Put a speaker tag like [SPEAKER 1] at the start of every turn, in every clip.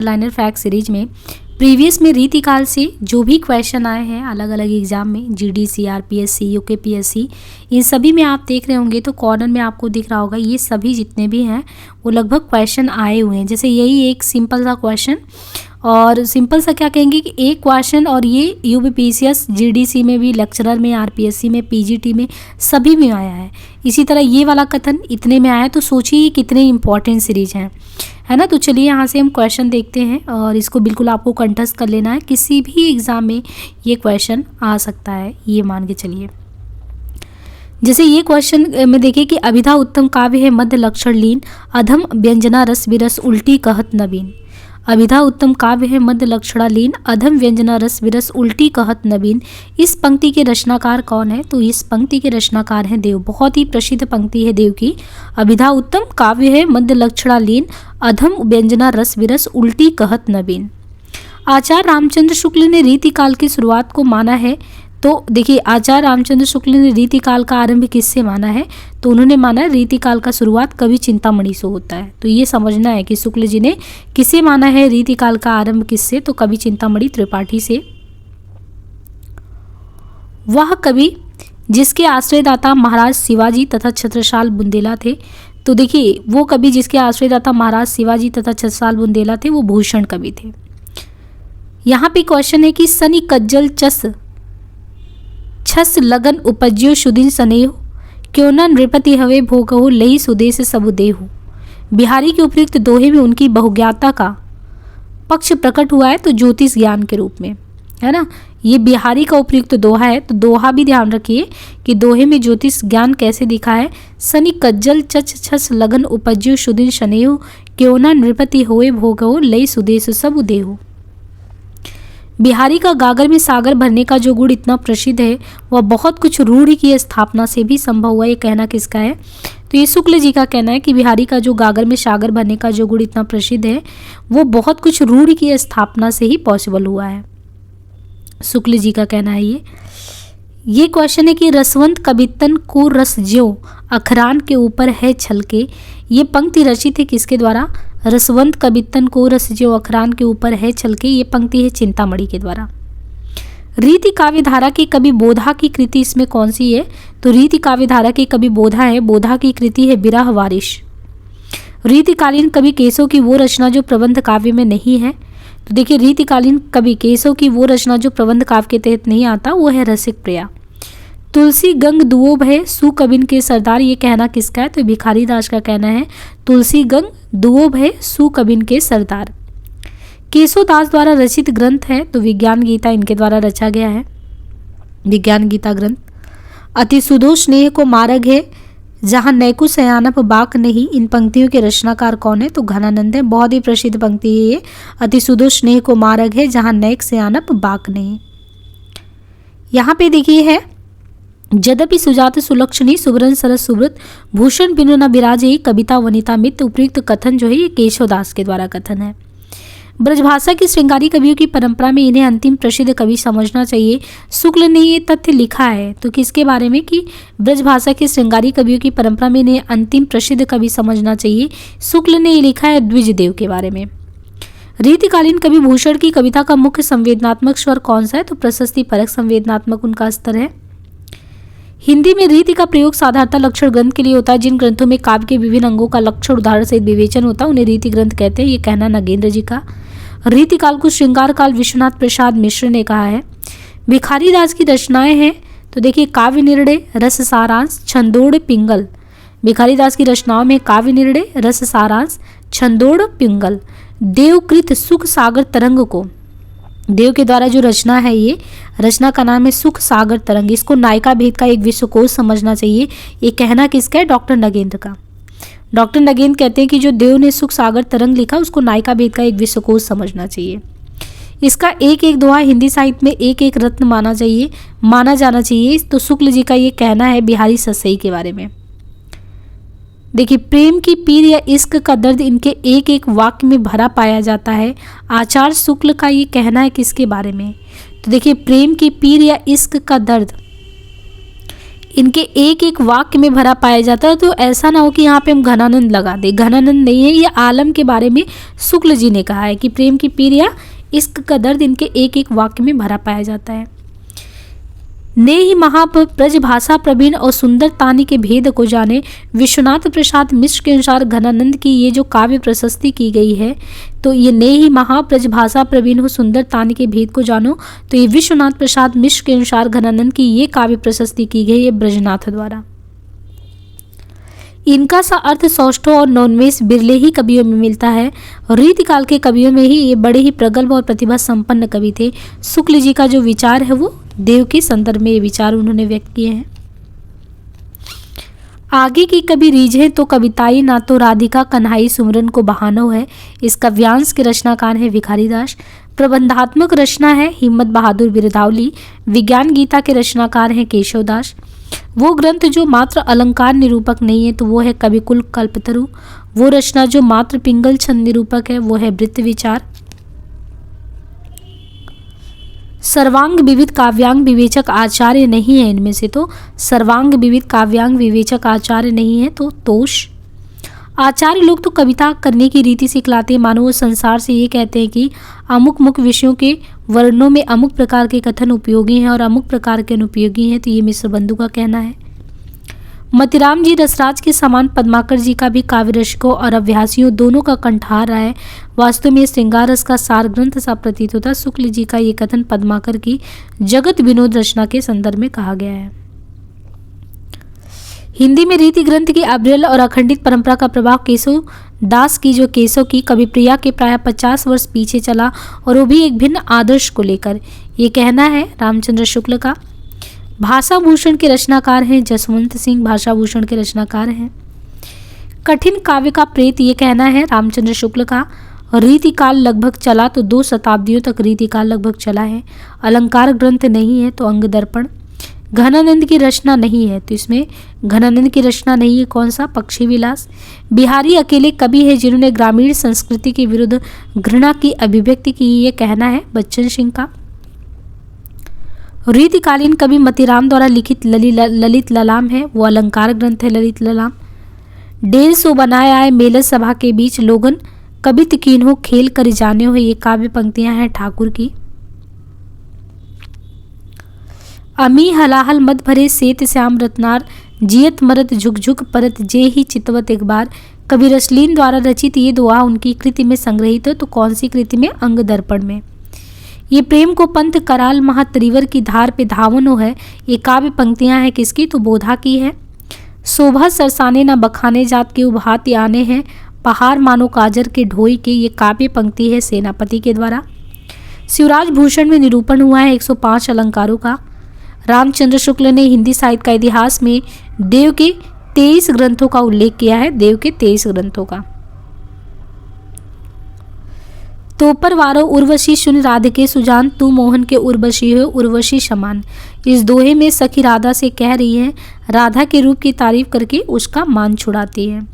[SPEAKER 1] Liner fact series में previous में रीतिकाल से जो भी क्वेश्चन आए हैं अलग अलग एग्जाम में, जीडी, आरपीएससी, यूकेपीएससी, इन सभी में आप देख रहे होंगे तो कॉर्नर में आपको दिख रहा होगा ये सभी जितने भी हैं वो लगभग क्वेश्चन आए हुए हैं। जैसे यही एक सिंपल सा क्वेश्चन, और सिंपल सा क्या कहेंगे कि एक क्वेश्चन, और ये यूपीपीसीएस, जीडीसी में भी, लेक्चरर में, आरपीएससी में, पीजीटी में, सभी में आया है। इसी तरह ये वाला कथन इतने में आया है, तो सोचिए कितने इंपॉर्टेंट सीरीज हैं, है ना। तो चलिए यहाँ से हम क्वेश्चन देखते हैं और इसको बिल्कुल आपको कंठस्थ कर लेना है, किसी भी एग्ज़ाम में ये क्वेश्चन आ सकता है, ये मान के चलिए। जैसे ये क्वेश्चन में देखिए कि अभिधा उत्तम काव्य है मध्य लक्षण लीन, अधम व्यंजना रस विरस उल्टी कहत नवीन। अभिधा उत्तम काव्य है मध्य लक्षणालीन, अधम व्यंजना रस विरस उल्टी कहत नवीन। इस पंक्ति के रचनाकार कौन है? तो इस पंक्ति के रचनाकार हैं देव। बहुत ही प्रसिद्ध पंक्ति है देव की। अभिधा उत्तम काव्य है मध्य लक्षणालीन, अधम व्यंजना रस विरस उल्टी कहत नवीन। आचार्य रामचंद्र शुक्ल ने रीतिकाल की शुरुआत को माना है। तो देखिए आचार्य रामचंद्र शुक्ल ने रीतिकाल का आरंभ किससे माना है? तो उन्होंने माना है रीतिकाल का शुरुआत कवि चिंतामणि से होता है। तो ये समझना है कि शुक्ल जी ने किसे माना है रीतिकाल का आरंभ किससे? तो कवि चिंतामणि त्रिपाठी से। वह कवि जिसके आश्रयदाता महाराज शिवाजी तथा छत्रसाल बुंदेला थे। तो देखिए वो कवि जिसके आश्रयदाता महाराज शिवाजी तथा छत्रसाल बुंदेला थे वो भूषण कवि थे। यहाँ पे क्वेश्चन है कि सनी कज्जल छस लगन उपज्यो सुदिन सनेहु, क्यों न नृपति हवे भोगहु लई सुदेश सबु देहु। बिहारी के उपयुक्त दोहे में उनकी बहुज्ञाता का पक्ष प्रकट हुआ है, तो ज्योतिष ज्ञान के रूप में, है ना। ये बिहारी का उपयुक्त दोहा है, तो दोहा भी ध्यान रखिए कि दोहे में ज्योतिष ज्ञान कैसे दिखा है। सनी कज्जल छस लगन उपज्यो सुदिन सनेहु, क्यों न नृपति होए भोगहु लई सुदेश सबु देहु। बिहारी का गागर में सागर भरने का जो गुण इतना प्रसिद्ध है वह बहुत कुछ रूढ़ि की स्थापना से भी संभव हुआ। ये कहना किसका है? तो ये शुक्ल जी का कहना है कि बिहारी का जो गागर में सागर भरने का जो गुण इतना प्रसिद्ध है वो बहुत कुछ रूढ़ि की स्थापना से ही पॉसिबल हुआ है, शुक्ल जी का कहना है ये क्वेश्चन है कि रसवंत कवितन को रस ज्यों अखरान के ऊपर है छलके। ये पंक्ति रचित है किसके द्वारा? रसवंत कवितन को रस ज्यों अखरान के ऊपर है छलके। ये पंक्ति है चिंतामणि के द्वारा। रीति काव्य धारा की कवि बोधा की कृति इसमें कौन सी है? तो रीति काव्य धारा की कवि बोधा है। बोधा की कृति है विरह वारिश। रीतिकालीन कवि केशव की वो रचना जो प्रबंध काव्य में नहीं है। तो देखिए रीतिकालीन कवि केशव की वो रचना जो प्रबंध काव्य के तहत नहीं आता वो है रसिक प्रिया। तुलसी गंग दुओ भय सुकबिन के सरदार। ये कहना किसका है? तो भिखारी दास का कहना है। तुलसी गंग दुओ भय सुकबिन के सरदार। केशव दास द्वारा रचित ग्रंथ है तो विज्ञान गीता इनके द्वारा रचा गया है, विज्ञान गीता ग्रंथ। अति सुदो स्नेह को मार्ग है जहाँ नैकु सयानप बाक नहीं। इन पंक्तियों के रचनाकार कौन है? तो घनानंद है। बहुत ही प्रसिद्ध पंक्ति है ये। अति सुदो स्नेह को मार्ग है जहाँ नैक सयानप बाक नहीं। यहाँ पे देखिए है यद्यपि सुजात सुलक्षणी सुब्रन सरस सुब्रत भूषण बिनु न बिराजे कविता वनिता मित्र। उपयुक्त कथन जो है ये केशवदास के द्वारा कथन है। ब्रजभाषा की श्रृंगारी कवियों की परंपरा में इन्हें अंतिम प्रसिद्ध कवि समझना चाहिए। शुक्ल ने ये तथ्य लिखा है तो किसके बारे में? कि ब्रजभाषा की श्रृंगारी कवियों की परंपरा में इन्हें अंतिम प्रसिद्ध कवि समझना चाहिए। शुक्ल ने ये लिखा है द्विजदेव के बारे में। रीतिकालीन कवि भूषण की कविता का मुख्य संवेदनात्मक स्वर कौन सा है? तो प्रशस्ति परक संवेदनात्मक उनका स्तर है। हिंदी में रीति का प्रयोग साधारणतः लक्षण ग्रंथ के लिए होता है। जिन ग्रंथों में काव्य के विभिन्न अंगों का लक्षण उदाहरण सहित विवेचन होता है उन्हें रीति ग्रंथ कहते हैं। ये कहना नगेंद्र जी का। रीतिकाल को श्रृंगार काल विश्वनाथ प्रसाद मिश्र ने कहा है। भिखारी दास की रचनाएं हैं तो देखिए काव्य निर्णय, रस सारांश, छंदोड़, पिंगल। भिखारी दास की रचनाओं में काव्य निर्णय, रस सारांश, छंदोड़, पिंगल। देवकृत सुख सागर तरंग को, देव के द्वारा जो रचना है ये रचना का नाम है सुख सागर तरंग। इसको नायिका भेद का एक विश्वकोश समझना चाहिए। ये कहना किसका है? डॉक्टर नगेंद्र का। डॉक्टर नगेंद्र कहते हैं कि जो देव ने सुख सागर तरंग लिखा उसको नायिका भेद का एक विश्वकोश समझना चाहिए। इसका एक एक दोहा हिंदी साहित्य में एक एक रत्न माना जाना चाहिए। तो शुक्ल जी का ये कहना है बिहारी ससई के बारे में। देखिए प्रेम की पीर या इश्क का दर्द इनके एक एक वाक्य में भरा पाया जाता है। आचार्य शुक्ल का ये कहना है किसके बारे में? तो देखिए प्रेम की पीर या इश्क का दर्द इनके एक एक वाक्य में भरा पाया जाता है। तो ऐसा ना हो कि यहाँ पे हम घनानंद लगा दे, घनानंद नहीं है, ये आलम के बारे में शुक्ल जी ने कहा है कि प्रेम की पीर या इश्क का दर्द इनके एक एक वाक्य में भरा पाया जाता है। ने ही ब्रज भाषा प्रवीण और सुंदर तानी के भेद को जाने, विश्वनाथ प्रसाद मिश्र के अनुसार घनानंद की ये जो काव्य प्रशस्ति की गई है, तो ये ने ही ब्रज भाषा प्रवीण हो सुंदर तानी के भेद को जानो, तो ये विश्वनाथ प्रसाद मिश्र के अनुसार घनानंद की ये काव्य प्रशस्ति की गई है ब्रजनाथ द्वारा। इनका सा अर्थ सौष्ठव और नवोन्मेष बिरले ही कवियों में मिलता है। रीतिकाल के कवियों में ही ये बड़े ही प्रगल्भ और प्रतिभा संपन्न कवि थे। शुक्ल जी का जो विचार है वो देव के संदर्भ में ये विचार उन्होंने व्यक्त किए हैं। आगे की कवि रीझें तो कविताई ना तो राधिका कन्हाई सुमरन को बहानो है। इस काव्यांश के रचनाकार है भिखारी दास। प्रबंधात्मक रचना है हिम्मत बहादुर बिरदावली। विज्ञान गीता के रचनाकार हैं केशव दास। वो ग्रंथ जो मात्र अलंकार निरूपक नहीं है तो वो है कविकुल कल्पतरु। वो रचना जो मात्र पिंगल छंद निरूपक है वो है वृत्त विचार। सर्वांग विविध काव्यांग विवेचक आचार्य नहीं है इनमें से, तो सर्वांग विविध काव्यांग विवेचक आचार्य नहीं है तो तोष। आचार्य लोग तो कविता करने की रीति सिखलाते हैं, मानो वो संसार से ये कहते हैं कि अमुक मुख विषयों के वर्णों में अमुक प्रकार के कथन उपयोगी हैं और अमुक प्रकार के अनुपयोगी हैं, तो ये मिश्र बंधु का कहना है। मतिराम जी रसराज के समान पद्माकर जी का भी काव्य रसिकों और अभ्यासियों दोनों का कंठार रहा है। वास्तव में श्रृंगार रस का सार ग्रंथ सा प्रतीत होता। शुक्ल जी का ये कथन पद्माकर की जगत विनोद रचना के संदर्भ में कहा गया है। हिंदी में रीति ग्रंथ की अविरल और अखंडित परंपरा का प्रभाव केशव दास की जो केशव की कवि प्रिया के प्राय 50 वर्ष पीछे चला, और वो भी एक भिन्न आदर्श को लेकर। ये कहना है रामचंद्र शुक्ल का। भाषा भूषण के रचनाकार हैं जसवंत सिंह, भाषा भूषण के रचनाकार हैं। कठिन काव्य का प्रेत, ये कहना है रामचंद्र शुक्ल का। रीतिकाल लगभग चला तो 2 शताब्दियों तक रीतिकाल लगभग चला है। अलंकार ग्रंथ नहीं है तो अंग दर्पण। घनानंद की रचना नहीं है, तो इसमें घनानंद की रचना नहीं है कौन सा, पक्षी विलास। बिहारी अकेले कवि है जिन्होंने ग्रामीण संस्कृति के विरुद्ध घृणा की अभिव्यक्ति की, ये कहना है बच्चन सिंह का। रीतिकालीन कवि मतिराम द्वारा लिखित ललित ललाम है, वो अलंकार ग्रंथ है ललित ललाम। 150 बनाए आए मेलत सभा के बीच लोगन कबित कीन हो खेल कर जाने हो, ये काव्य पंक्तियां हैं ठाकुर की। अमी हलाहल मत भरे सेत श्याम रत्नार, जियत मरत झुक झुक परत जे ही चितवत एक बार। कवि रसलीन द्वारा रचित ये दुआ उनकी कृति में संग्रहित है, तो कौन सी कृति में, अंग दर्पण में। ये प्रेम को पंथ कराल महात्रिवर की धार पे धावनो है, ये काव्य पंक्तियां हैं किसकी, तो बोधा की है। शोभा सरसाने न बखाने जात के उभात आने हैं, पहाड़ मानो काजर के ढोई के, ये काव्य पंक्ति है सेनापति के द्वारा। शिवराज भूषण में निरूपण हुआ है 105 अलंकारों का। रामचंद्र शुक्ल ने हिंदी साहित्य का इतिहास में देव के 23 ग्रंथों का उल्लेख किया है, देव के 23 ग्रंथों का। तोपर वारो उर्वशी सुन राधिके सुजान, तू मोहन के उर्वशी हो उर्वशी समान। इस दोहे में सखी राधा से कह रही है, राधा के रूप की तारीफ करके उसका मान छुड़ाती है।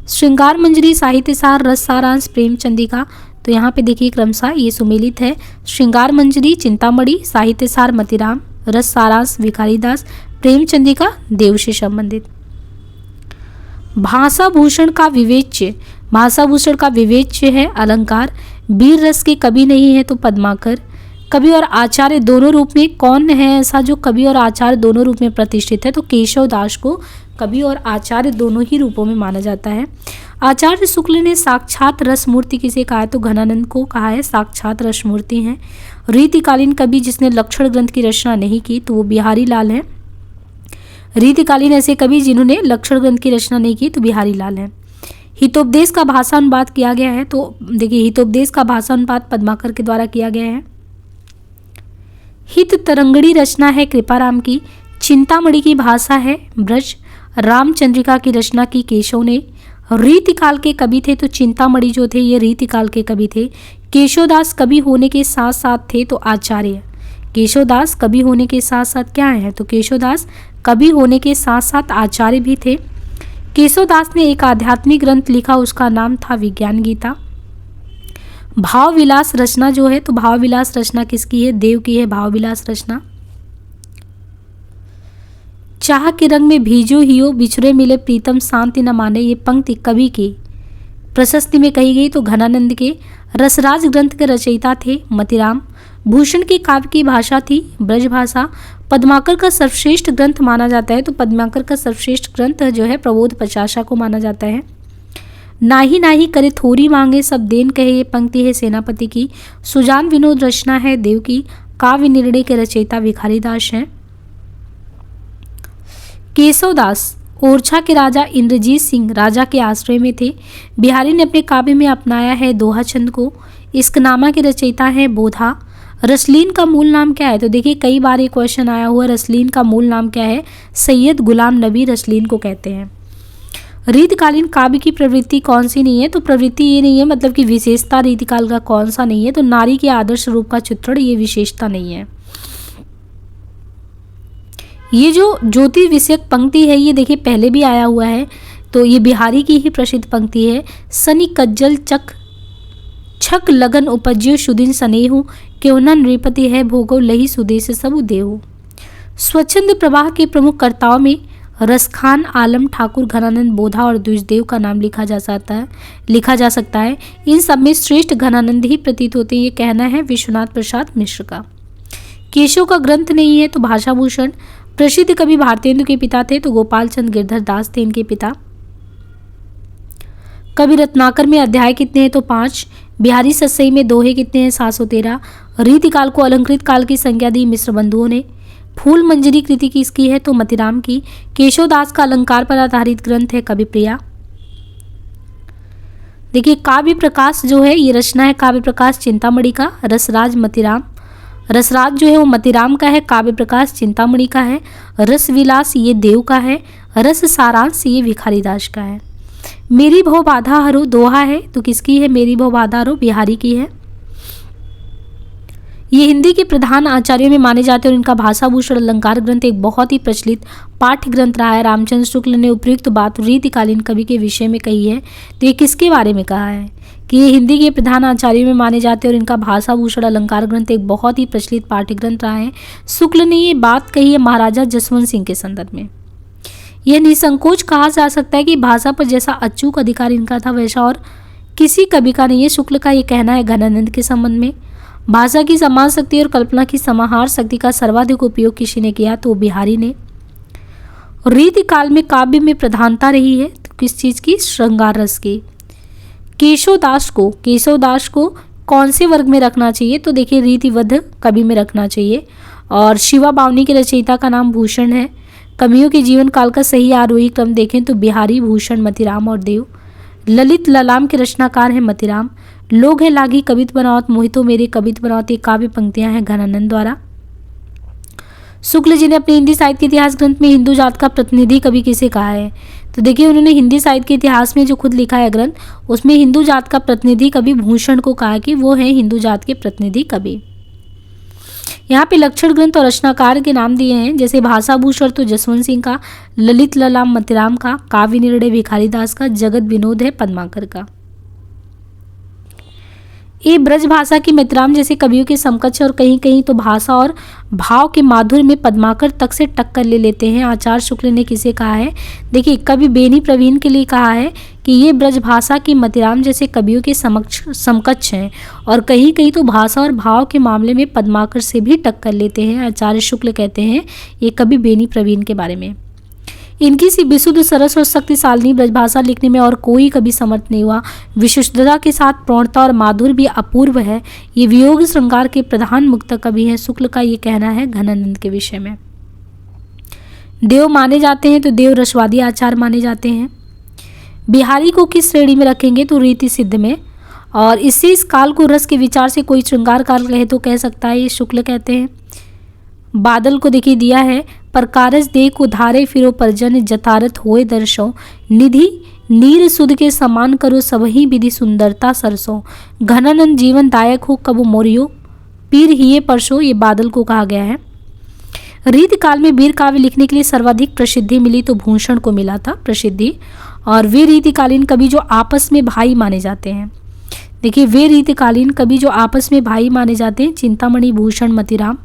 [SPEAKER 1] श्रृंगार मंजरी साहित्य सार रस सारांश प्रेमचंदिका, तो यहाँ पे देखिए क्रमशः ये सुमेलित है। श्रृंगार मंजरी चिंतामणि, साहित्य सार मतिराम, रस सारांश भिखारी दास, प्रेमचंदिका देव से संबंधित। भाषा भूषण का विवेच्य, भाषा भूषण का विवेच्य है अलंकार। वीर रस के कवि नहीं है तो पद्माकर। कवि और आचार्य दोनों रूप में कौन है ऐसा जो कवि और आचार्य दोनों रूप में प्रतिष्ठित है, तो केशव दास को कवि और आचार्य दोनों ही रूपों में माना जाता है। आचार्य शुक्ल ने साक्षात रस मूर्ति किसे कहा है, तो घनानंद को कहा है साक्षात रस मूर्ति हैं। रीतिकालीन कवि जिसने लक्षण ग्रंथ की रचना नहीं की तो वो बिहारी लाल है। रीतिकालीन ऐसे कवि जिन्होंने लक्षण ग्रंथ की रचना नहीं की तो बिहारी लाल है। हितोपदेश का भाषानुवाद किया गया है, तो देखिए हितोपदेश का भाषानुवाद पद्माकर के द्वारा किया गया है। हित तरंगड़ी रचना है कृपाराम की। चिंतामणि की भाषा है ब्रज। रामचंद्रिका की रचना की केशव ने। रीतिकाल के कवि थे तो चिंतामणि जो थे ये रीतिकाल के कवि थे। केशवदास कवि होने के साथ साथ थे तो आचार्य। केशवदास कवि होने के साथ साथ क्या है, तो केशवदास कवि होने के साथ साथ आचार्य भी थे। केशवदास ने एक आध्यात्मिक ग्रंथ लिखा, उसका नाम था विज्ञान गीता। भाव विलास रचना जो है, तो भाव विलास रचना किसकी है, देव की है भाव विलास रचना। चाह के रंग में भीजो हियो, बिछुरे मिले प्रीतम शांति न माने, ये पंक्ति कवि की प्रशस्ति में कही गई। तो घनानंद के रसराज ग्रंथ के रचयिता थे मतिराम। भूषण की काव्य की भाषा थी ब्रज भाषा। पद्माकर का सर्वश्रेष्ठ ग्रंथ माना जाता है, तो पद्माकर का सर्वश्रेष्ठ ग्रंथ जो है प्रबोध पचाशा को माना जाता है। नाही नाही करे थोरी मांगे सब देन कहे, ये पंक्ति है सेनापति की। सुजान विनोद रचना है देव की। काव्य निर्णय के रचयिता भिखारी दास हैं। केशवदास ओरछा के राजा इंद्रजीत सिंह राजा के आश्रय में थे। बिहारी ने अपने काव्य में अपनाया है दोहा छंद को। इश्कनामा के रचयिता है बोधा। रसलीन का मूल नाम क्या है? तो देखिए कई बार ये क्वेश्चन आया हुआ, रसलीन का मूल नाम क्या है? सैयद गुलाम नबी रसलीन को कहते हैं। रीतिकालीन काव्य की प्रवृत्ति कौन सी नहीं है? तो प्रवृत्ति ये नहीं है, मतलब कि विशेषता रीतिकाल का कौन सा नहीं है? तो नारी के आदर्श रूप का चित्रण, ये विशेषता नहीं है। ये जो ज्योति विषयक पंक्ति है ये देखिए पहले भी आया हुआ है, तो ये बिहारी की ही प्रसिद्ध पंक्ति है। सनी कज्जल चक छक लगन उपज्यो सुदिन सनेहु, क्यों न नृपति है भोगो लही सुदेश सबु देहु। स्वच्छंद प्रवाह के प्रमुख कर्ताओं में रसखान, आलम, ठाकुर, घनानंद, बोधा और द्विजदेव का नाम लिखा जा सकता है। इन सब में श्रेष्ठ घनानंद ही प्रतीत होते हैं, ये कहना है विश्वनाथ प्रसाद मिश्र का। केशव का ग्रंथ नहीं है, तो भाषाभूषण। प्रसिद्ध कवि भारतेंदु के पिता थे, तो गोपाल चंद गिरधर दास थे इनके पिता। कवि रत्नाकर में अध्याय कितने हैं? तो 5। बिहारी सतसई में दोहे कितने हैं? 713। रीतिकाल को अलंकृत काल की संज्ञा दी मिश्र बंधुओं ने। फूल मंजरी कृति किसकी है? तो मतिराम की। केशवदास का अलंकार पर आधारित ग्रंथ है कविप्रिया। देखिए काव्य प्रकाश जो है ये रचना है काव्य प्रकाश चिंतामणि का। रसराज मतिराम, रसराज जो है वो मतिराम का है, काव्य प्रकाश चिंतामणि का है। रस विलास ये देव का है। रस सारांश ये भिखारी दास का है। मेरी भव बाधा हरो दोहा है, तो किसकी है? मेरी भव बाधा हरो बिहारी की है। ये हिंदी के प्रधान आचार्यों में माने जाते हैं और इनका भाषाभूषण अलंकार ग्रंथ एक बहुत ही प्रचलित पाठ्य ग्रंथ रहा है। रामचंद्र शुक्ल ने उपयुक्त बात रीतिकालीन कवि के विषय में कही है, तो ये किसके बारे में कहा है कि ये हिंदी के प्रधान आचार्यों में माने जाते हैं और इनका भाषाभूषण अलंकार ग्रंथ एक बहुत ही प्रचलित पाठ्य ग्रंथ रहा है। शुक्ल ने ये बात कही है महाराजा जसवंत सिंह के संदर्भ में। यह निसंकोच कहा जा सकता है कि भाषा पर जैसा अचूक अधिकार इनका था वैसा और किसी कवि का नहीं है। शुक्ल का ये कहना है घनानंद के संबंध में। भाषा की समान शक्ति और कल्पना की समाहार शक्ति का सर्वाधिक उपयोग किसी ने किया? तो बिहारी ने। रीतिकाल में काव्य में प्रधानता रही है, तो किस चीज़ की? श्रृंगार रस की। केशवदास को कौन से वर्ग में रखना चाहिए? तो देखिए रीतिबद्ध कवि में रखना चाहिए। और शिवा बावनी के रचयिता का नाम भूषण है। कवियों के जीवन काल का सही आरोही क्रम देखें तो बिहारी, भूषण, मतिराम और देव। ललित ललाम के रचनाकार हैं मतिराम। लोग है लागी कवित बनावत, मोहितो मेरे कवित बनावत, ये काव्य पंक्तियां हैं घनानंद द्वारा। शुक्ल जी ने अपने हिंदी साहित्य के इतिहास ग्रंथ में हिंदू जात का प्रतिनिधि कवि किसे कहा है? तो देखिए उन्होंने हिंदी साहित्य के इतिहास में जो खुद लिखा है ग्रंथ, उसमें हिंदू जात का प्रतिनिधि कवि भूषण को कहा कि वो है हिंदू जात के प्रतिनिधि कवि। यहाँ पे लक्षण ग्रंथ और रचनाकार के नाम दिए हैं, जैसे भाषाभूषण तो जसवंत सिंह का, ललित ललाम मतिराम का, काव्य निर्णय भिखारी दास का, जगत विनोद है पद्माकर का। ये ब्रज भाषा की मतिराम जैसे कवियों के समकक्ष और कहीं कहीं तो भाषा और भाव के माधुर्य में पद्माकर तक से टक्कर ले लेते हैं। आचार्य शुक्ल ने किसे कहा है? देखिए कवि बेनी प्रवीण के लिए कहा है कि ये ब्रज भाषा की मतिराम जैसे कवियों के समकक्ष हैं और कहीं कहीं तो भाषा और भाव के मामले में पद्माकर से भी टक्कर लेते हैं। आचार्य शुक्ल कहते हैं ये कवि बेनी प्रवीण के बारे में। इनकी सी विशुद्ध, सरस और शक्तिशाली ब्रजभाषा लिखने में और कोई कभी समर्थ नहीं हुआ। विशुद्धता के साथ प्रौढ़ता और माधुर्य भी अपूर्व है। ये वियोग श्रृंगार के प्रधान मुक्त कवि हैं। शुक्ल का ये कहना है घनानंद के विषय में। देव माने जाते हैं तो देव रसवादी आचार माने जाते हैं। बिहारी को किस श्रेणी में रखेंगे? तो रीति सिद्ध में। और इससे इस काल को रस के विचार से कोई श्रृंगार काल कहे तो कह सकता है, ये शुक्ल कहते हैं। बादल को देखिए दिया है, पर कारज दे को धारे फिरो परजन, जतारत होए दर्शो, निधि नीर सुध के समान करो सबही विधि सुंदरता सरसो, घनानंद जीवन दायक हो कबो मोरियो, पीर हिये परसो, ये बादल को कहा गया है। रीतिकाल में वीर काव्य लिखने के लिए सर्वाधिक प्रसिद्धि मिली तो भूषण को मिला था प्रसिद्धि। और वे रीतिकालीन कवि जो आपस में भाई माने जाते हैं, देखिए वे रीतिकालीन कवि जो आपस में भाई माने जाते हैं, चिंतामणि, भूषण, मतिराम,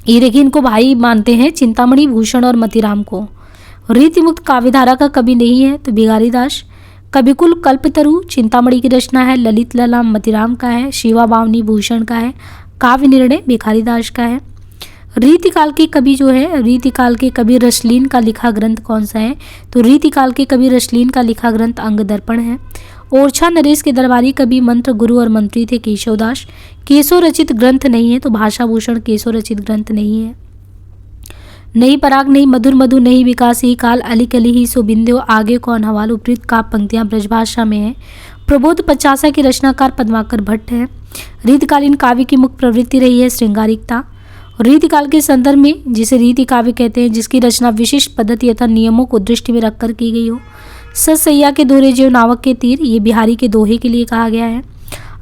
[SPEAKER 1] ये देखिए, इनको भाई मानते हैं चिंतामणि, भूषण और मतीराम को। रीति मुक्त काव्यधारा का कवि नहीं है तो भिखारी दास। कविकुल कल्पतरु चिंतामणि की रचना है, ललित ललाम मतीराम का है, शिवा बावनी भूषण का है, काव्य निर्णय भिखारी दास का है। रीतिकाल के कवि जो है, रीतिकाल के कवि रसलीन का लिखा ग्रंथ कौन सा है? तो रीतिकाल के कवि रसलीन का लिखा ग्रंथ अंग दर्पण है। ओरछा नरेश के दरबारी कवि मंत्र गुरु और मंत्री थे केशवदास। केशव रचित ग्रंथ नहीं है तो भाषा भूषण केशव रचित ग्रंथ नहीं है। नहीं पराग नहीं मधुर मधु नहीं विकास ही काल अली कली ही सो बिंदु आगे कौन हवाल उपरीत का पंक्तियां ब्रजभाषा में है। प्रबोध 50 के रचनाकार पद्माकर भट्ट है। रीतिकालीन काव्य की मुख्य प्रवृत्ति रही है श्रृंगारिकता। रीतिकाल के संदर्भ में जिसे रीति काव्य कहते हैं, जिसकी रचना विशिष्ट पद्धति तथा नियमों को दृष्टि में रखकर की गई हो। ससैया के दोहरे जीव नावक के तीर, ये बिहारी के दोहे के लिए कहा गया है।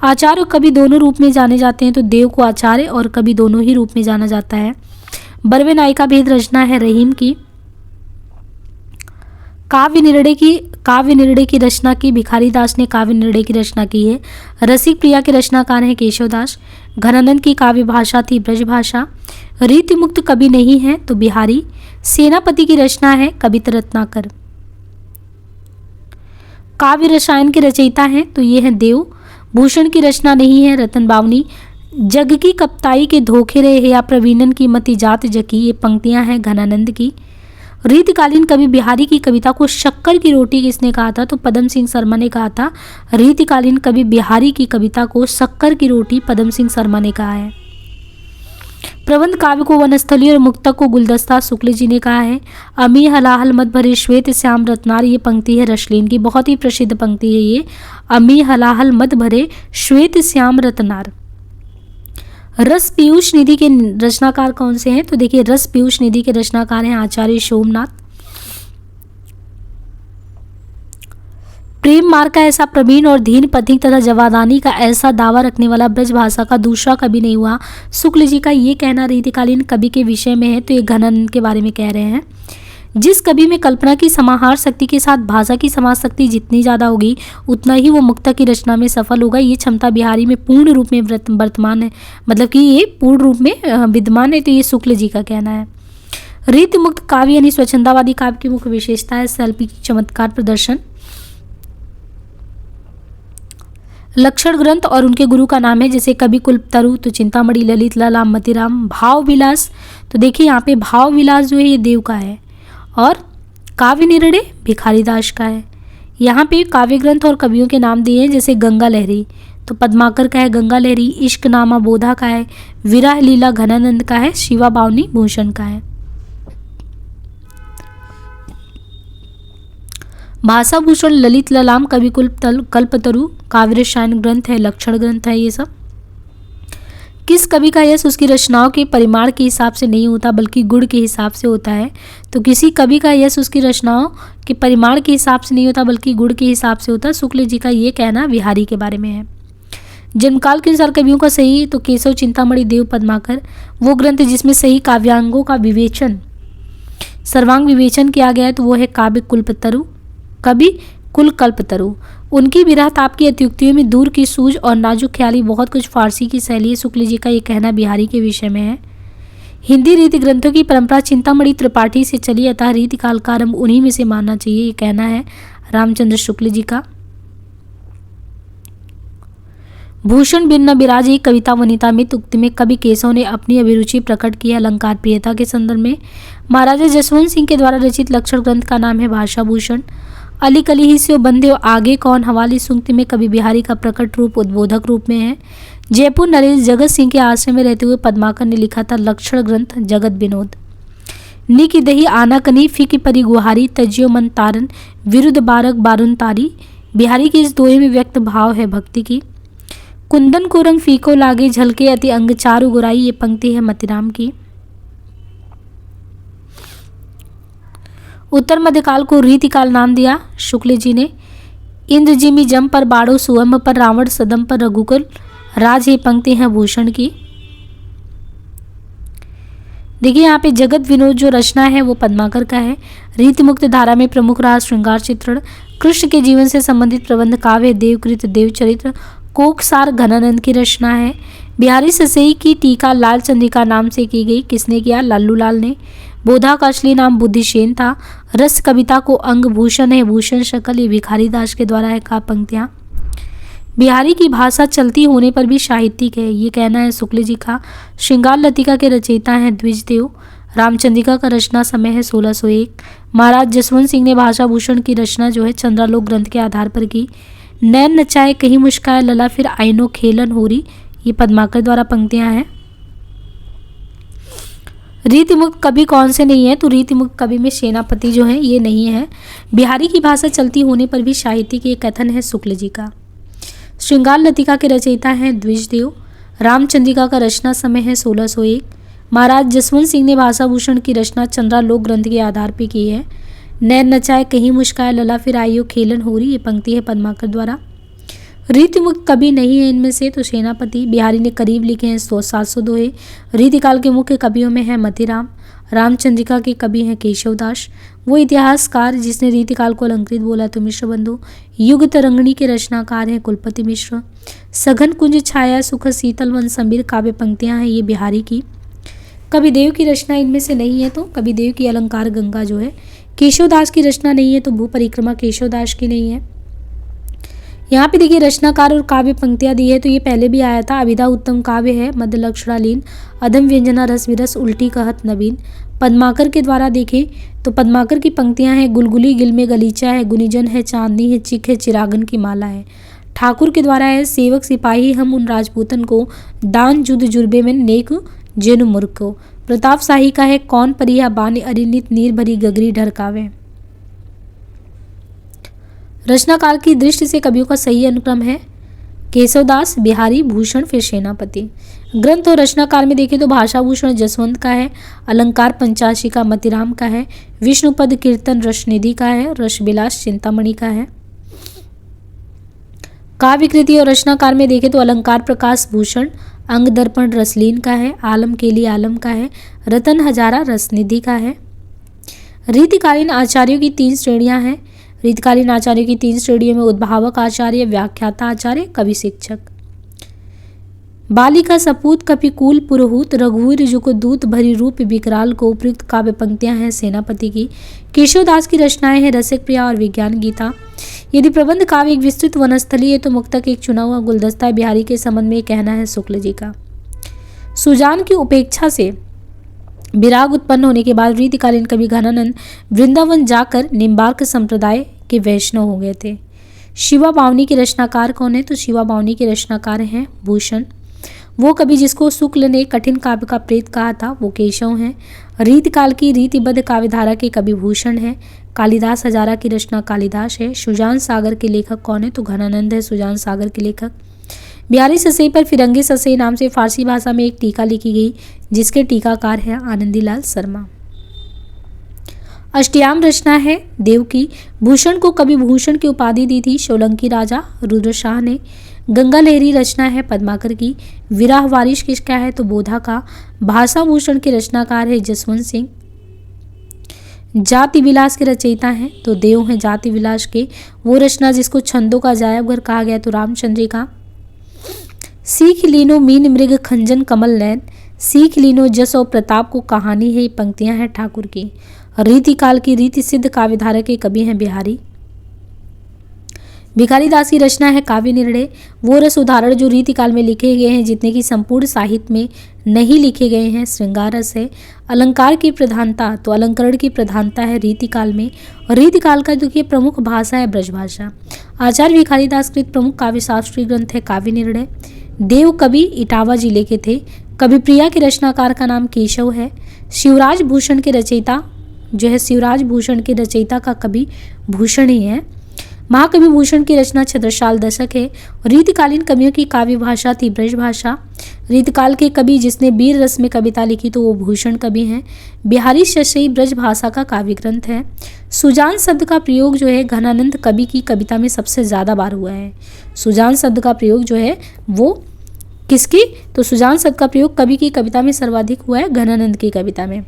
[SPEAKER 1] आचार्य और कवि दोनों रूप में जाने जाते हैं तो देव को आचार्य और कवि दोनों ही रूप में जाना जाता है। बरवे नायिका भेद रचना है रहीम की। काव्य निर्णय की रचना की भिखारी दास ने काव्य निर्णय की रचना की है। रसिक प्रिया के रचनाकार हैं केशवदास। घनानंद की काव्य भाषा थी ब्रजभाषा। रीति मुक्त कवि नहीं है तो बिहारी। सेनापति की रचना है कविता रत्नाकर। काव्य रसायन के रचयिता हैं तो ये हैं देव। भूषण की रचना नहीं है रतन बावनी। जग की कपताई के धोखे रहे या प्रवीणन की मति जात जकी, ये पंक्तियां हैं घनानंद की। रीतिकालीन कवि बिहारी की कविता को शक्कर की रोटी किसने कहा था? तो पदम सिंह शर्मा ने कहा था। रीतिकालीन कवि बिहारी की कविता को शक्कर की रोटी पदम सिंह शर्मा ने कहा है। प्रबंध काव्य को वनस्थली और मुक्तक को गुलदस्ता शुक्ल जी ने कहा है। अमी हलाहल मत भरे श्वेत श्याम रत्नार, ये पंक्ति है रसलीन की, बहुत ही प्रसिद्ध पंक्ति है ये। अमी हलाहल मत भरे श्वेत श्याम रत्नार। रस पीयूष निधि के रचनाकार कौन से हैं? तो देखिए, रस पीयूष निधि के रचनाकार हैं आचार्य सोमनाथ। प्रेम मार्ग का ऐसा प्रवीण और धीन पथिक तथा जवादानी का ऐसा दावा रखने वाला ब्रजभाषा का दूसरा कवि नहीं हुआ। शुक्ल जी का ये कहना रीतिकालीन कवि के विषय में है तो ये घनानंद के बारे में कह रहे हैं। जिस कवि में कल्पना की समाहार शक्ति के साथ भाषा की समाज शक्ति जितनी ज़्यादा होगी उतना ही वो मुक्तक की रचना में सफल होगा। ये क्षमता बिहारी में पूर्ण रूप में वर्तमान है, मतलब कि ये पूर्ण रूप में विद्यमान है, तो ये शुक्ल जी का कहना है। रीति मुक्त काव्य यानी स्वच्छंदावादी काव्य की मुख्य विशेषता है शैल्पिक चमत्कार प्रदर्शन। लक्षण ग्रंथ और उनके गुरु का नाम है, जैसे कवि कुलतरु तो चिंतामणि, ललित ललाम मतीराम। भाव विलास, तो देखिए यहाँ पे भाव विलास जो है ये देव का है और काव्य निर्णय भिखारी दास का है। यहाँ पे काव्य ग्रंथ और कवियों के नाम दिए हैं, जैसे गंगा लहरी तो पद्माकर का है गंगा लहरी, इश्क नामा बोधा का है, विरह लीला घनानंद का है, शिवा बावनी भूषण का है। भाषा भूषण ललित ललाम, कविकुल कल्पतरु, काव्य रसायन ग्रंथ है, लक्षण ग्रंथ है। ये सब किस कवि का यश उसकी रचनाओं के परिमाण के हिसाब से नहीं होता बल्कि गुण के हिसाब से होता है? तो किसी कवि का यश उसकी रचनाओं के परिमाण के हिसाब से नहीं होता बल्कि गुण के हिसाब से होता है। शुक्ल जी का ये कहना बिहारी के बारे में है। जन्मकाल के अनुसार कवियों का सही तो केशव, चिंतामणि, देव, पद्माकर। वो ग्रंथ जिसमें सही काव्यांगों का विवेचन, सर्वांग विवेचन किया गया है तो वो है काव्य कुलपतरु, कवि कुल कल्पतरु। उनकी विरह ताप की अत्युक्तियों में दूर की सूझ और नाजुक ख्याली बहुत कुछ फारसी की शैली है। शुक्ल जी का ये कहना बिहारी के विषय में है। हिंदी रीति ग्रंथों की परंपरा चिंतामणि त्रिपाठी से चली, अतः रीति काल का आरंभ उन्हीं में से मानना चाहिए, ये कहना है रामचंद्र शुक्ल जी का। भूषण बिन न बिराजे कविता वनिता में उक्ति में कवि केशव ने अपनी अभिरुचि प्रकट की अलंकार प्रियता के संदर्भ में। महाराजा जसवंत सिंह के द्वारा रचित लक्षण ग्रंथ का नाम है भाषा भूषण। अली कली ही से बंदे आगे कौन हवाली सूक्ति में कवि बिहारी का प्रकट रूप उद्बोधक रूप में है। जयपुर नरेश जगत सिंह के आश्रय में रहते हुए पद्माकर ने लिखा था लक्षण ग्रंथ जगत विनोद। नी की दही आना कनी फीकी परी गुहारी तजियो मन तारन विरुद्ध बारक बारुन तारी। बिहारी के इस दोहे में व्यक्त भाव है भक्ति की। कुंदन को रंग फीको लागे झलके अति अंग चारु गुराई, ये पंक्ति है मतीराम की। उत्तर मध्यकाल को रीतिकाल नाम दिया शुक्ल जी ने। इंद्र जिमी जम पर बाड़ो सुअम पर रावण सदम पर रघुकुल राज, ये पंक्ति है भूषण की। देखिए यहाँ पे जगत विनोद जो रचना है वो पद्माकर का है। रीति मुक्त धारा में प्रमुख रहा श्रृंगार चित्रण। कृष्ण के जीवन से संबंधित प्रबंध काव्य देवकृत देवचरित्र। कोकसार घनानंद की रचना है। बिहारी ससई की टीका लाल चंद्रिका नाम से की गई। किसने किया? लल्लू लाल ने। बोधा का असली नाम बुद्धिसेन था। रस कविता को अंग भूषण है भूषण शकल, ये भिखारी दास के द्वारा है का पंक्तियाँ। बिहारी की भाषा चलती होने पर भी साहित्यिक है, ये कहना है शुक्ल जी का। श्रृंगार लतिका के रचयिता हैं द्विजदेव। रामचंद्रिका का रचना समय है 1601। महाराज जसवंत सिंह ने भाषा भूषण की रचना जो है चंद्रालोक ग्रंथ के आधार पर की। नैन नचाए कहीं मुस्काए लला फिर आइनो खेलन होरी, ये पद्माकर द्वारा पंक्तियां हैं। रीतिमुक्त कवि कौन से नहीं है? तो रीतिमुक्त कवि में सेनापति जो है ये नहीं है। बिहारी की भाषा चलती होने पर भी साहित्य के कथन है शुक्ल जी का। श्रृंगार लतिका के रचयिता हैं द्विजदेव। रामचंद्रिका का रचना समय है 1601। महाराज जसवंत सिंह ने भाषा भूषण की रचना चंद्रालोक ग्रंथ के आधार पर की है। नैन नचाए कहीं मुस्काए लला फिर आइयो खेलन होरी, ये पंक्ति है पद्माकर द्वारा। रीतिमुक्त कवि नहीं है इनमें से तो सेनापति। बिहारी ने करीब लिखे हैं 700 दोहे। रीतिकाल के मुख्य कवियों में है मतीराम। रामचंद्रिका के कवि हैं केशवदास। वो इतिहासकार जिसने रीतिकाल को अलंकृत बोला तो मिश्र बंधु। युग तरंगिणी के रचनाकार हैं कुलपति मिश्र। सघन कुंज छाया सुख शीतल वन समीर काव्य पंक्तियां हैं ये बिहारी की। कविदेव की रचना इनमें से नहीं है तो कविदेव की अलंकार गंगा जो है। केशवदास की रचना नहीं है तो भू परिक्रमा केशवदास की नहीं है। यहाँ पे देखिए रचनाकार और काव्य पंक्तियाँ दी है तो ये पहले भी आया था। अभिधा उत्तम काव्य है मध्य लक्षणालीन, अधम व्यंजना रस विरस उल्टी कहत नवीन। पद्माकर के द्वारा देखें तो पद्माकर की पंक्तियाँ हैं गुलगुली गिल में गलीचा है, गुनीजन है चांदनी है, चिक है चिरागन की माला है। ठाकुर के द्वारा है सेवक सिपाही हम उन राजपूतन को, दान जुद जुर्बे में नेक जेनु मूर्ख को। प्रताप शाही का है कौन परिया बानी अरिनित नीर भरी गगरी ढरकावे। रचनाकाल की दृष्टि से कवियों का सही अनुक्रम है केशवदास, बिहारी, भूषण फिर सेनापति। ग्रंथ और रचनाकाल में देखें तो भाषा भूषण जसवंत का है, अलंकार पंचाशी का मतीराम का है, विष्णुपद कीर्तन रसनिधि का है, रसविलास चिंतामणि का है। काव्य कृति और रचनाकार में देखें तो अलंकार प्रकाश भूषण, अंग दर्पण रसलीन का है, आलम केली आलम का है, रतन हजारा रसनिधि का है। रीतिकालीन आचार्यों की 3 श्रेणियां हैं। रीतिकालीन आचार्यों की 3 श्रेणियों में उद्भावक आचार्य, व्याख्याता आचार्य, कवि शिक्षक। बालिका सपूत कपिकूल पुरोहित रघुवीर जुको दूत भरी रूप विकराल को उपयुक्त काव्य पंक्तियां हैं सेनापति की। केशवदास की रचनाएं हैं रसिक प्रिया और विज्ञान गीता। यदि प्रबंध काव्य एक विस्तृत वनस्थली है तो मुक्तक एक चुना हुआ गुलदस्ता है बिहारी के संबंध में कहना है शुक्ल जी का। सुजान की उपेक्षा से विराग उत्पन्न होने के बाद रीतिकालीन कवि घनानंद वृंदावन जाकर निम्बार्क संप्रदाय के वैष्णव हो गए थे। शिवा बावनी के रचनाकार कौन है? तो शिवा बावनी के रचनाकार हैं भूषण। वो कवि जिसको शुक्ल ने कठिन काव्य का प्रेत कहा था वो केशव हैं। रीतिकाल की रीतिबद्ध काव्यधारा के कवि भूषण हैं। कालिदास हजारा की रचना कालिदास है। सुजान सागर के लेखक कौन है? तो घनानंद है सुजान सागर के लेखक। बिहारी ससई पर फिरंगी ससई नाम से फारसी भाषा में एक टीका लिखी गई जिसके टीकाकार है आनंदीलाल शर्मा। अष्टयाम रचना है देव की। भूषण को कवि भूषण की उपाधि दी थी सोलंकी राजा रुद्र शाह ने। गंगा लहरी रचना है पद्माकर की। विराह वारिश किसका है? तो बोधा का। भाषा भूषण के रचनाकार है जसवंत सिंह। जाति विलास के रचयिता हैं तो देव हैं जाति विलास के। वो रचना जिसको छंदों का जायबघर कहा गया तो रामचंद्रिका। सीख लीनो मीन मृग खंजन कमल नैन, सीख लीनो जस और प्रताप को कहानी है, पंक्तियां हैं ठाकुर की। रीतिकाल की रीति सिद्ध काव्यधारा के कवि हैं बिहारी। भिखारी दास की रचना है काव्य निर्णय। वो रस उदाहरण जो रीतिकाल में लिखे गए हैं जितने की संपूर्ण साहित्य में नहीं लिखे गए हैं श्रृंगार रस है। अलंकार की प्रधानता तो अलंकरण की प्रधानता है रीतिकाल में। रीतिकाल का जो कि प्रमुख भाषा है ब्रजभाषा। आचार्य भिखारी दास कृत प्रमुख काव्य शास्त्रीय ग्रंथ है काव्य निर्णय। देव कवि इटावा जिले के थे। कवि प्रिया के रचनाकार का नाम केशव है। शिवराज भूषण के रचयिता जो है शिवराज भूषण के रचयिता का कवि भूषण ही है। महाकवि भूषण की रचना छत्रसाल दशक है। रीतिकालीन कवियों की काव्य भाषा थी ब्रजभाषा। रीतिकाल के कवि जिसने वीर रस में कविता लिखी तो वो भूषण कवि हैं। बिहारी ससई ब्रजभाषा का काव्य ग्रंथ है। सुजान शब्द का प्रयोग जो है घनानंद कवि की कविता में सबसे ज़्यादा बार हुआ है। सुजान शब्द का प्रयोग जो है वो किसकी? तो सुजान शब्द का प्रयोग कवि की कविता में सर्वाधिक हुआ है घनानंद की कविता में।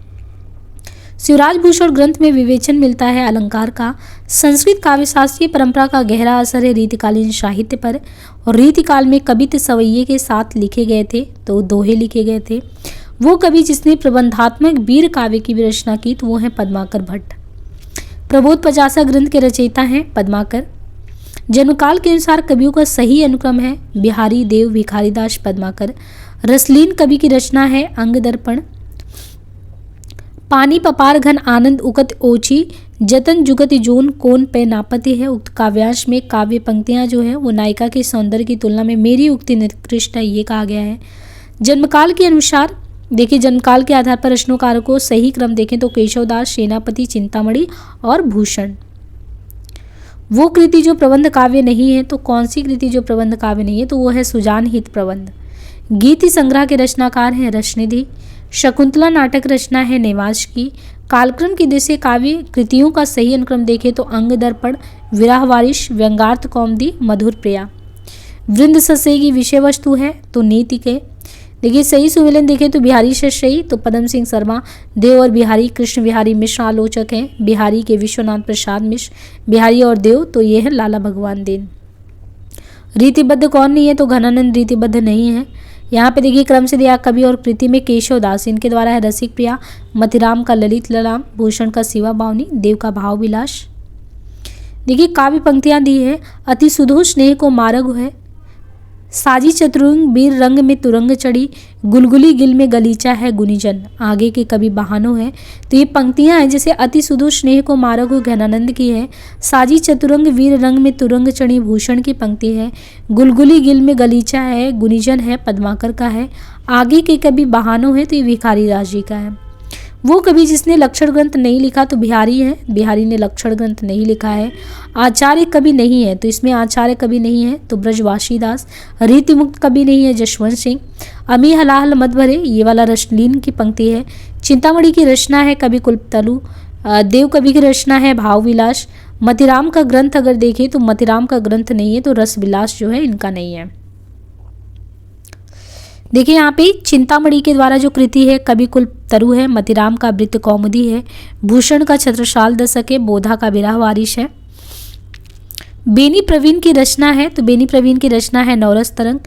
[SPEAKER 1] शिवराज भूषण ग्रंथ में विवेचन मिलता है अलंकार का। संस्कृत काव्य शास्त्रीय परंपरा का गहरा असर है रीतिकालीन साहित्य पर, और रीतिकाल में कवित्त सवैये के साथ लिखे गए थे, तो दोहे लिखे गए थे। वो कवि जिसने प्रबंधात्मक वीर काव्य की भी रचना की तो वो है पद्माकर भट्ट। प्रबोध 50 ग्रंथ के रचयिता हैं पद्माकर। जन्मकाल के अनुसार कवियों का सही अनुक्रम है बिहारी, देव, भिखारीदास, पद्माकर। रसलीन कवि की रचना है अंग दर्पण। पानी पपार घन आनंद उकत ओची, जतन जुगत जोन कौन पे नापति है। उक्त काव्यांश में काव्य पंक्तियां जो है वो नायिका के सौंदर्य की तुलना में मेरी उक्ति निकृष्ट है, ये कहा गया है। जन्मकाल के अनुसार देखिए, जन्मकाल के आधार पर रचनाकारों को सही क्रम देखें तो केशवदास, सेनापति, चिंतामणि और भूषण। वो कृति जो प्रबंध काव्य नहीं है, तो कौन सी कृति जो प्रबंध काव्य नहीं है, तो वो है सुजान हित प्रबंध। गीति संग्रह के रचनाकार हैं रसनिधि। शकुंतला नाटक रचना है नेवाज की। कालक्रम की दृष्टि से काव्य कृतियों का सही अनुक्रम देखें तो अंग दर्पण, विरह वारिश, व्यंगार्थ कौमुदी, मधुर प्रिया। वृंद सस्यई की विषय वस्तु है तो नीति के। देखिए, सही सुमेलन देखें तो बिहारी से सही तो पदम सिंह शर्मा। देव और बिहारी कृष्ण बिहारी मिश्र आलोचक हैं। बिहारी के विश्वनाथ प्रसाद मिश्र। बिहारी और देव तो ये है लाला भगवान देन। रीतिबद्ध कौन नहीं है, तो घनानंद रीतिबद्ध नहीं है। यहाँ पे देखिए क्रम से दिया कवि और कृति में केशवदास, इनके द्वारा है रसिक प्रिया, मतिराम का ललित ललाम, भूषण का शिवा बावनी, देव का भाव विलास। देखिए काव्य पंक्तियां दी है, अति सुधो स्नेह को मार्ग है, साजी चतुरंग वीर रंग में तुरंग चढ़ी, गुलगुली गिल में गलीचा है गुनीजन। आगे के कवि बहानो है, तो ये पंक्तियां हैं जैसे अति सुधो स्नेह को मार्ग हो घनानंद की है, साजी चतुरंग वीर रंग में तुरंग चढ़ी भूषण की पंक्ति है, गुलगुली गिल में गलीचा है गुनीजन है पद्माकर का है। आगे के कवि बहानो है, तो ये भिखारीदास जी का है। वो कवि जिसने लक्षण ग्रंथ नहीं लिखा तो बिहारी है, बिहारी ने लक्षण ग्रंथ नहीं लिखा है। आचार्य कवि नहीं है, तो इसमें आचार्य कवि नहीं है तो ब्रजवासी दास। रीतिमुक्त कवि नहीं है जशवंत सिंह। अमी हलाहल मत भरे, ये वाला रसलीन की पंक्ति है। चिंतामणि की रचना है कवि कुलतलु। देव कवि की रचना है भाव विलास। मतिराम का ग्रंथ अगर देखें तो मतिराम का ग्रंथ नहीं है, तो रस विलास जो है इनका नहीं है। देखिए यहाँ पे चिंतामणि के द्वारा जो कृति है कवि कुलतरु है, मतिराम का वृत्त कौमुदी है, भूषण का छत्रसाल दशक है, बोधा का विरह वारिश है। बेनी प्रवीण की रचना है, तो बेनी प्रवीण की रचना है नवरस तरंग।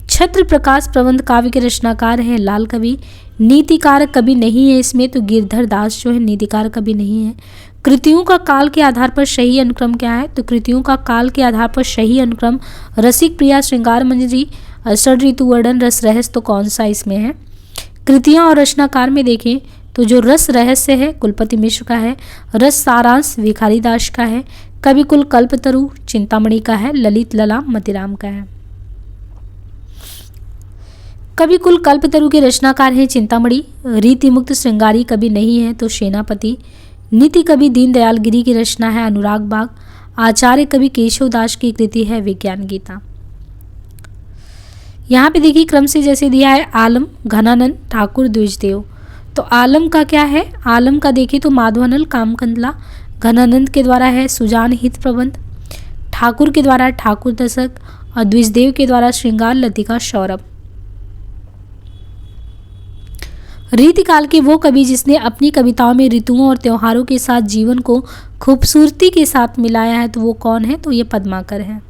[SPEAKER 1] छत्र प्रकाश प्रबंध काव्य के रचनाकार हैं लाल कवि। नीतिकार कवि नहीं है इसमें, तो गिरधर दास जो है नीतिकार कवि नहीं है। कृतियों का काल के आधार पर सही अनुक्रम क्या है, तो कृतियों का काल के आधार पर सही अनुक्रम रसिक प्रिया, श्रृंगार मंजरी, षड ऋतु वर्णन, रस रहस्य, तो कौन सा इसमें है। कृतियां और रचनाकार में देखें तो जो रस रहस्य है कुलपति मिश्र का है, रस सारांश भिखारीदास का है, कवि कुल कल्पतरु चिंतामणि का है, ललित ललाम मतिराम का है। कवि कुल कल्पतरु के रचनाकार हैं चिंतामणि। रीतिमुक्त श्रृंगारी कवि नहीं है, तो सेनापति। नीति कवि दीनदयाल गिरी की रचना है अनुराग बाग। आचार्य कवि केशवदास की कृति है विज्ञान गीता। यहाँ पे देखिए क्रम से जैसे दिया है आलम, घनानंद, ठाकुर, द्विजदेव। तो आलम का क्या है, आलम का देखिए तो माधवानल, कामकंदला। घनानंद के द्वारा है सुजान हित प्रबंध। ठाकुर के द्वारा ठाकुर दशक, और द्विजदेव के द्वारा श्रृंगार लतिका सौरभ। रीतिकाल के वो कवि जिसने अपनी कविताओं में ऋतुओं और त्योहारों के साथ जीवन को खूबसूरती के साथ मिलाया है, तो वो कौन है, तो ये पद्माकर है।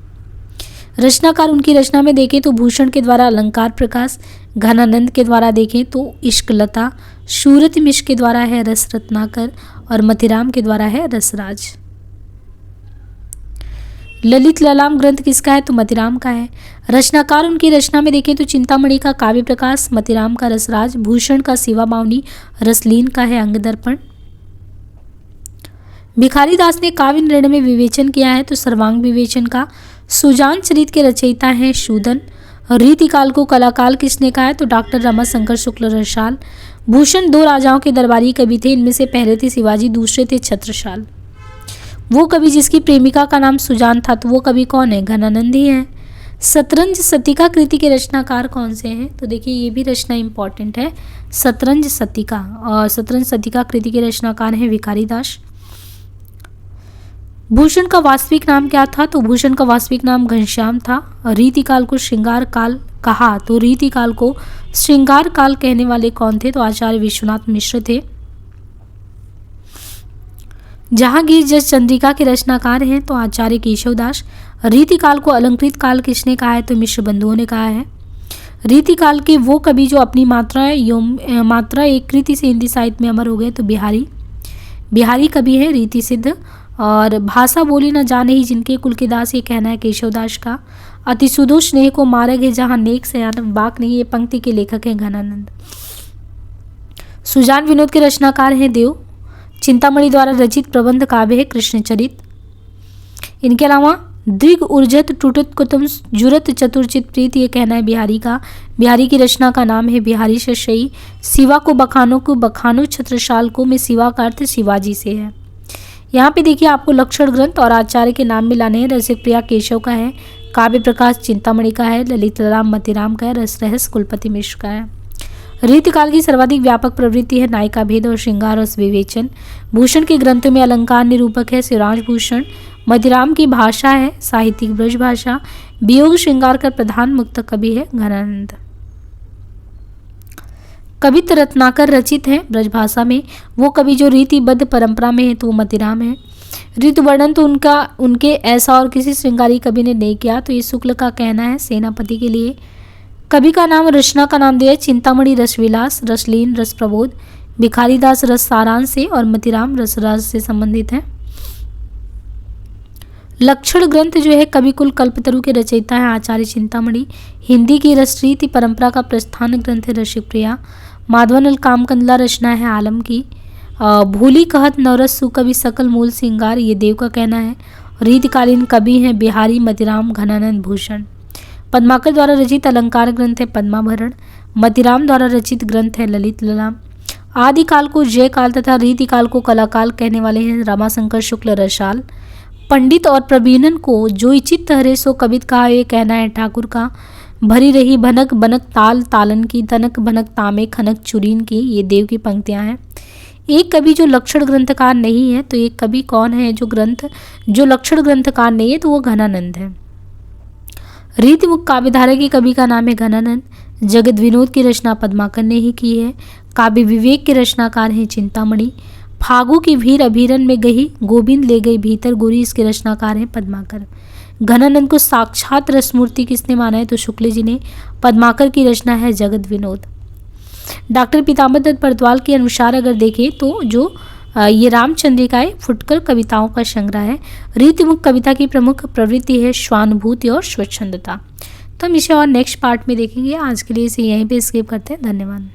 [SPEAKER 1] रचनाकार उनकी रचना में देखें तो भूषण के द्वारा अलंकार प्रकाश, घनानंद के द्वारा देखें तो इश्कलता, सूरत मिश्र के द्वारा है रस रत्नाकर, और मतिराम के द्वारा है रसराज। ललित ललाम ग्रंथ किसका है, तो मतिराम का है। रचनाकार उनकी रचना में देखें तो चिंतामणि का काव्य प्रकाश, मतिराम का रसराज, भूषण का शिवा बावनी, रसलीन का है अंग दर्पण। भिखारीदास ने काव्य निर्णय में विवेचन किया है, तो सर्वांग विवेचन का। सुजान चरित के रचयिता हैं शूदन। रीतिकाल को कलाकाल किसने कहा है, तो डॉक्टर रमाशंकर शुक्ल रसाल। भूषण 2 राजाओं के दरबारी कवि थे, इनमें से पहले थे शिवाजी, दूसरे थे छत्रसाल। वो कवि जिसकी प्रेमिका का नाम सुजान था, तो वो कवि कौन है, घनानंद ही है। शतरंज सतिका कृति के रचनाकार कौन से हैं, तो देखिए ये भी रचना इंपॉर्टेंट है, शतरंज सतिका। और शतरंज सतिका कृति के रचनाकार हैं भिखारीदास। भूषण का वास्तविक नाम क्या था, तो भूषण का वास्तविक नाम घनश्याम था। रीतिकाल को श्रृंगार काल कहा, तो रीतिकाल को श्रृंगार काल कहने वाले कौन थे, तो आचार्य विश्वनाथ मिश्र थे। जहांगीर जस चंद्रिका के रचनाकार हैं तो आचार्य केशवदास। रीतिकाल को अलंकृत काल किसने कहा है तो मिश्र बंधुओं ने कहा है। रीतिकाल के वो कवि जो अपनी मात्रा एक कृति से हिंदी साहित्य में अमर हो गए तो बिहारी कवि है रीति सिद्ध। और भाषा बोली न जाने ही जिनके कुल के दास, ये कहना है केशवदास का। अति सुदो स्नेह को मारेगे जहाँ नेक सयान बाक नहीं, ये पंक्ति के लेखक हैं घनानंद। सुजान विनोद के रचनाकार हैं देव। चिंतामणि द्वारा रचित प्रबंध काव्य है कृष्णचरित। इनके अलावा दृग ऊर्जत टूटत कुतुम जुरत चतुर्चित प्रीत, ये कहना है बिहारी का। बिहारी की रचना का नाम है बिहारी शशई। शिवा को बखानो छत्रशाल को, में शिवा का अर्थ शिवाजी से है। यहाँ पे देखिए आपको लक्षण ग्रंथ और आचार्य के नाम मिलाने हैं। रसिक प्रिया केशव का है, काव्य प्रकाश चिंतामणि का है, ललित राम मतिराम का है, रस रहस्य कुलपति मिश्र का है। रीतिकाल की सर्वाधिक व्यापक प्रवृत्ति है नायिका भेद और श्रृंगार रस विवेचन। भूषण के ग्रंथों में अलंकार निरूपक है शिवराज भूषण। मतिराम की भाषा है साहित्यिक ब्रज भाषा। वियोग श्रृंगार का प्रधान मुक्त कवि है घनानंद। कवित्त रत्नाकर रचित है ब्रजभाषा में। वो कवि जो रीतिबद्ध परंपरा में है तो वो मतिराम है। ऋतु वर्णन तो उनके ऐसा और किसी श्रृंगारी कवि ने नहीं किया, तो ये शुक्ल का कहना है सेनापति के लिए। कवि का नाम, रचना का नाम दिया है चिंतामणि रसविलास, रसलीन रस प्रबोध। भिखारीदास रस सारांश से और मतिराम रसराज से संबंधित है। लक्षण ग्रंथ जो है कविकुल कल्पतरु के रचयिता है आचार्य चिंतामणि। हिंदी की रसरीति परंपरा का प्रस्थान ग्रंथ है रसिक प्रिया। माधवनल कामकंदला रचना है आलम की। भूली कहत नवरस सुकवि सकल मूल सिंगार, ये देव का कहना है। रीतिकालीन कवि हैं बिहारी मतिराम घनानंद भूषण। पद्माकर द्वारा रचित अलंकार ग्रंथ है पद्माभरण। मतिराम द्वारा रचित ग्रंथ है ललित ललाम। आदिकाल को जय काल तथा रीतिकाल को कलाकाल कहने वाले हैं रमाशंकर शुक्ल रसाल। पंडित और प्रवीणन को जो इचित ठहरे सो कवित कहा, ये कहना है ठाकुर का। भरी रही भनक बनक ताल तालन की, तनक भनक तामे खनक चुरीन की, ये देव की पंक्तियां हैं। एक कवि जो लक्षण ग्रंथकार नहीं है, तो एक कवि कौन है जो लक्षण ग्रंथकार नहीं है, तो वो घनानंद है। रीतिमुख काव्यधारा के कवि का नाम है घनानंद। जगत विनोद की रचना पद्माकर ने ही की है। काव्य विवेक के रचनाकार हैं चिंतामणि। फागु की भीर अभीरन में गही, गोविंद ले गई भीतर गोरी, इसके रचनाकार हैं पद्माकर। घनानंद को साक्षात रसमूर्ति किसने माना है, तो शुक्ल जी ने। पद्माकर की रचना है जगत विनोद। डॉक्टर पीताम्बर दत्त बरद्वाल के अनुसार अगर देखें तो जो ये रामचंद्रिकाएं फुटकर कविताओं का संग्रह है। रीतिमुख कविता की प्रमुख प्रवृत्ति है स्वानुभूति और स्वच्छंदता। तो हम इसे और नेक्स्ट पार्ट में देखेंगे। आज के लिए इसे यहीं पे स्किप करते हैं। धन्यवाद।